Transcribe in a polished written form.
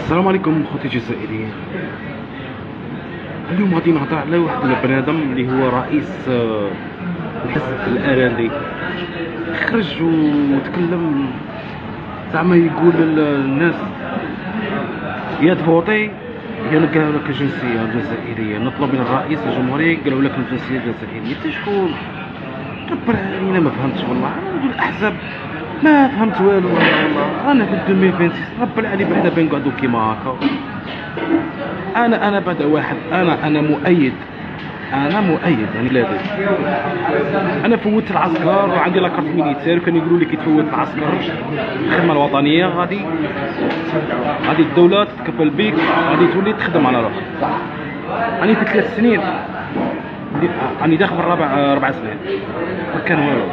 السلام عليكم خوتي الجزائريين. اليوم غادي نهضر على واحد البنادم اللي هو رئيس الحزب الأراضي. خرج وتكلم زعما يقول للناس يا تفوتي يا نلقاو لك الجنسية الجزائرية، نطلب من الرئيس الجمهورية يقراو لك الجنسية الجزائرية. انت شكون؟ رب العالمين ما فهمتش والله. انا نقول الاحزاب ما فهمت والو والله. انا في 2026 رب العالمين بعدا بين نقعدو كيما هكا. انا بعدا واحد انا مؤيد يعني بلادي. انا فوتت العسكر وعندي لاكارت ميليتير، كانوا يقولوا لي كي تفوت العسكر الخدمه الوطنيه غادي الدوله تتكفل بك، غادي تولي تخدم على روحك. راني في 3 سنين، راني داخل في 4 سنين ما كان والو.